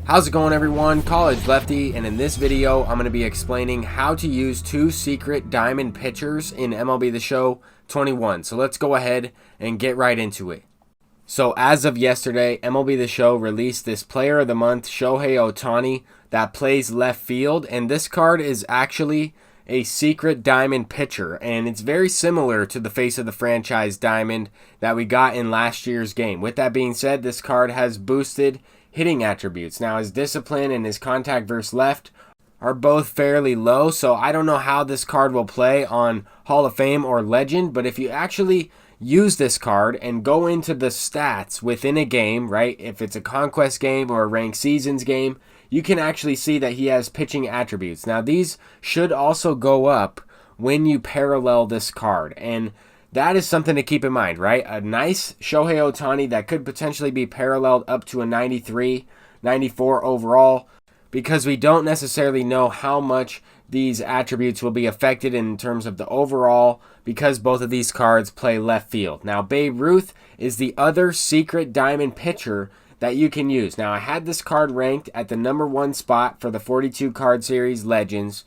How's it going, everyone? College Lefty, and in this video I'm going to be explaining how to use two secret diamond pitchers in MLB The Show 21. So let's go ahead and get right into it. So as of yesterday, MLB The Show released this Player of the Month, Shohei Ohtani, that plays left field, and this card is actually a secret diamond pitcher, and it's very similar to the face of the franchise diamond that we got in last year's game. With that being said, this card has boosted hitting attributes. Now, his discipline and his contact versus left are both fairly low, so I don't know how this card will play on Hall of Fame or Legend, but if you actually use this card and go into the stats within a game, right, if it's a conquest game or a ranked seasons game, you can actually see that he has pitching attributes. Now, these should also go up when you parallel this card, and that is something to keep in mind, right? A nice Shohei Ohtani that could potentially be paralleled up to a 93, 94 overall, because we don't necessarily know how much these attributes will be affected in terms of the overall, because both of these cards play left field. Now, Babe Ruth is the other secret diamond pitcher that you can use. Now, I had this card ranked at the #1 spot for the 42 card series Legends,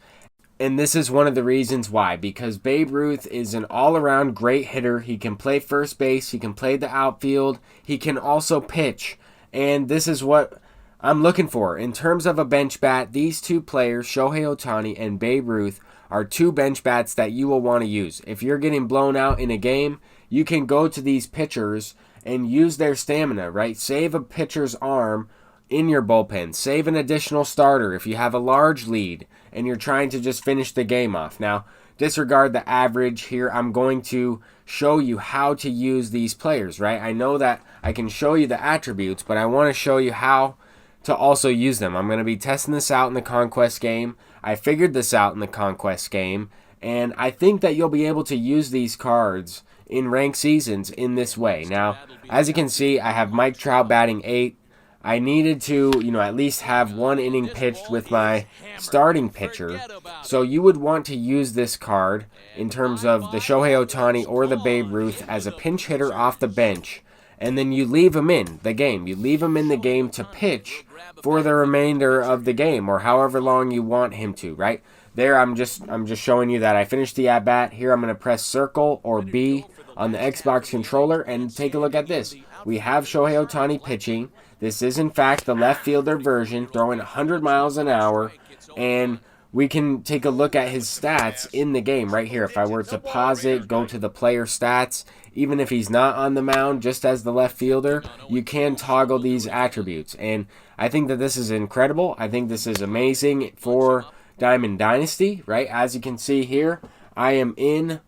and this is one of the reasons why, because Babe Ruth is an all-around great hitter. He can play first base, he can play the outfield, he can also pitch, and this is what I'm looking for. In terms of a bench bat, these two players, Shohei Ohtani and Babe Ruth, are two bench bats that you will want to use. If you're getting blown out in a game, you can go to these pitchers and use their stamina, right? Save a pitcher's arm in your bullpen. Save an additional starter if you have a large lead and you're trying to just finish the game off. Now, disregard the average here. I'm going to show you how to use these players, right? I know that I can show you the attributes, but I want to show you how to also use them. I'm going to be testing this out in the Conquest game. I figured this out in the Conquest game, and I think that you'll be able to use these cards in ranked seasons in this way. Now, as you can see, I have Mike Trout batting 8. I needed to, at least have one inning pitched with my starting pitcher. So you would want to use this card in terms of the Shohei Ohtani or the Babe Ruth as a pinch hitter off the bench, and then you leave him in the game. You leave him in the game to pitch for the remainder of the game, or however long you want him to, right? There, I'm just showing you that I finished the at-bat. Here, I'm going to press circle or B on the Xbox controller and take a look at this. We have Shohei Ohtani pitching. This is, in fact, the left fielder version, throwing 100 miles an hour, and we can take a look at his stats in the game right here. If I were to pause it, go to the player stats, even if he's not on the mound, just as the left fielder, you can toggle these attributes. And I think that this is incredible. I think this is amazing for Diamond Dynasty, right? As you can see here, I am in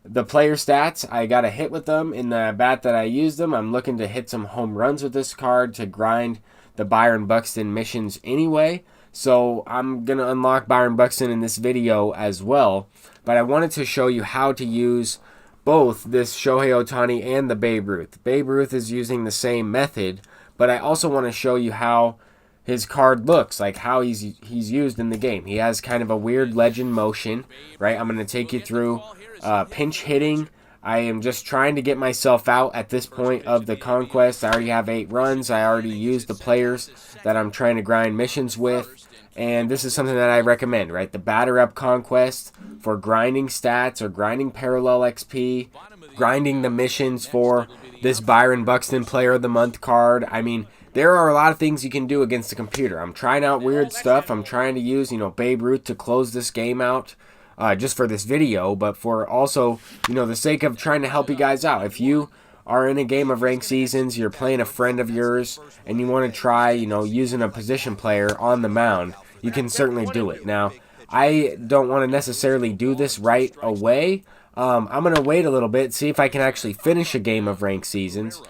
the player stats. I got a hit with them in the bat that I used them. I'm looking to hit some home runs with this card to grind the Byron Buxton missions anyway. So I'm going to unlock Byron Buxton in this video as well. But I wanted to show you how to use both this Shohei Ohtani and the Babe Ruth. Babe Ruth is using the same method, but I also want to show you how his card looks, like how he's used in the game. He has kind of a weird legend motion, right? I'm going to take you through pinch hitting. I am just trying to get myself out at this point of the Conquest. I already have 8 runs. I already used the players that I'm trying to grind missions with. And this is something that I recommend, right? The Batter Up Conquest for grinding stats or grinding parallel XP, grinding the missions for this Byron Buxton Player of the Month card. I mean, there are a lot of things you can do against the computer. I'm trying out weird stuff. I'm trying to use, Babe Ruth to close this game out. Just for this video, but for also, the sake of trying to help you guys out. If you are in a game of ranked seasons, you're playing a friend of yours, and you want to try, using a position player on the mound, you can certainly do it. Now, I don't want to necessarily do this right away. I'm going to wait a little bit, see if I can actually finish a game of ranked seasons.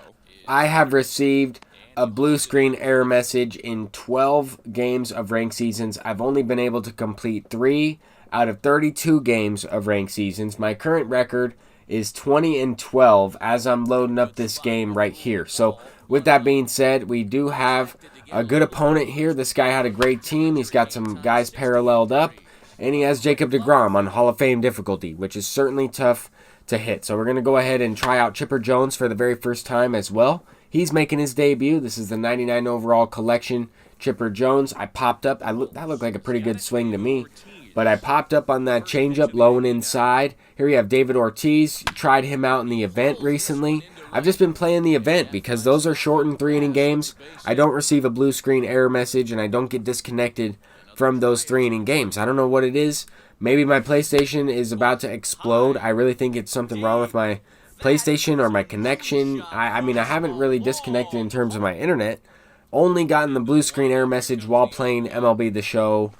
I have received a blue screen error message in 12 games of ranked seasons. I've only been able to complete 3 out of 32 games of ranked seasons. My current record is 20-12 as I'm loading up this game right here. So with that being said, we do have a good opponent here. This guy had a great team. He's got some guys paralleled up, and he has Jacob deGrom on Hall of Fame difficulty, which is certainly tough to hit. So we're going to go ahead and try out Chipper Jones for the very first time as well. He's making his debut. This is the 99 overall collection Chipper Jones. I popped up. That looked like a pretty good swing to me. But I popped up on that changeup low and inside. Here we have David Ortiz. Tried him out in the event recently. I've just been playing the event because those are shortened 3-inning games. I don't receive a blue screen error message, and I don't get disconnected from those 3-inning games. I don't know what it is. Maybe my PlayStation is about to explode. I really think it's something wrong with my PlayStation or my connection. I mean, I haven't really disconnected in terms of my internet. Only gotten the blue screen error message while playing MLB The Show.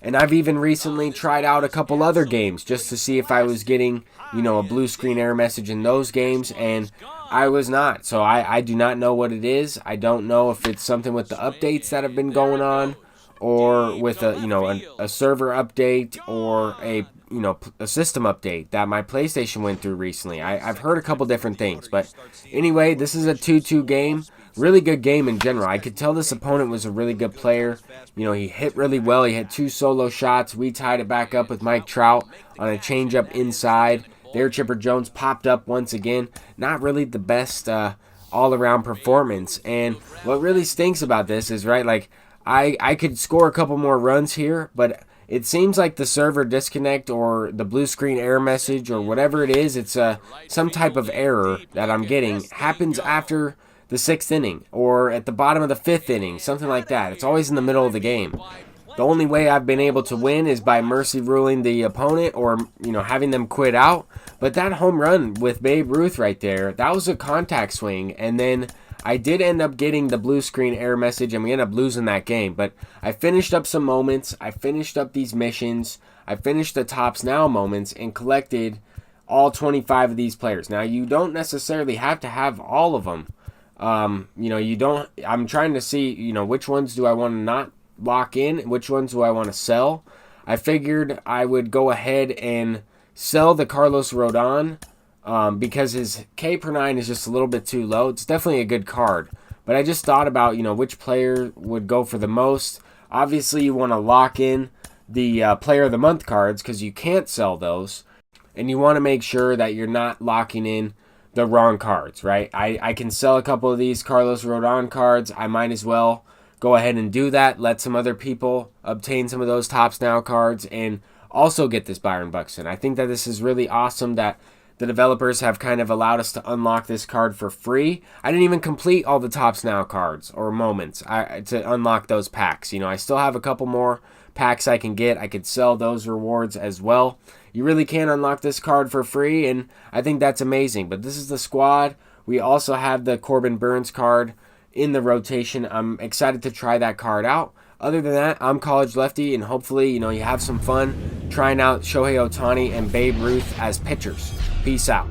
And I've even recently tried out a couple other games just to see if I was getting, a blue screen error message in those games, and I was not. So I do not know what it is. I don't know if it's something with the updates that have been going on, or with a server update, or a system update that my PlayStation went through recently. I've heard a couple different things, but anyway, this is a 2-2 game. Really good game in general. I could tell this opponent was a really good player. He hit really well. He had 2 solo shots. We tied it back up with Mike Trout on a changeup inside. There, Chipper Jones popped up once again. Not really the best all-around performance. And what really stinks about this is, right, I could score a couple more runs here, but it seems like the server disconnect or the blue screen error message or whatever it is, it's some type of error that I'm getting, happens after the 6th inning or at the bottom of the 5th inning, something like that. It's always in the middle of the game. The only way I've been able to win is by mercy ruling the opponent or, having them quit out. But that home run with Babe Ruth right there, that was a contact swing. And then I did end up getting the blue screen error message, and we ended up losing that game. But I finished up some moments. I finished up these missions. I finished the Tops Now moments and collected all 25 of these players. Now, you don't necessarily have to have all of them. You don't. I'm trying to see, which ones do I want to not lock in, which ones do I want to sell. I figured I would go ahead and sell the Carlos Rodon because his K per 9 is just a little bit too low. It's definitely a good card, but I just thought about, which player would go for the most. Obviously, you want to lock in the Player of the Month cards because you can't sell those, and you want to make sure that you're not locking in the wrong cards, right? I can sell a couple of these Carlos Rodon cards. I might as well go ahead and do that. Let some other people obtain some of those Tops Now cards and also get this Byron Buxton. I think that this is really awesome that the developers have kind of allowed us to unlock this card for free. I didn't even complete all the Tops Now cards or moments to unlock those packs. I still have a couple more packs I can get. I could sell those rewards as well. You really can unlock this card for free, and I think that's amazing. But this is the squad. We also have the Corbin Burns card in the rotation. I'm excited to try that card out. Other than that, I'm College Lefty, and hopefully, you have some fun trying out Shohei Ohtani and Babe Ruth as pitchers. Peace out.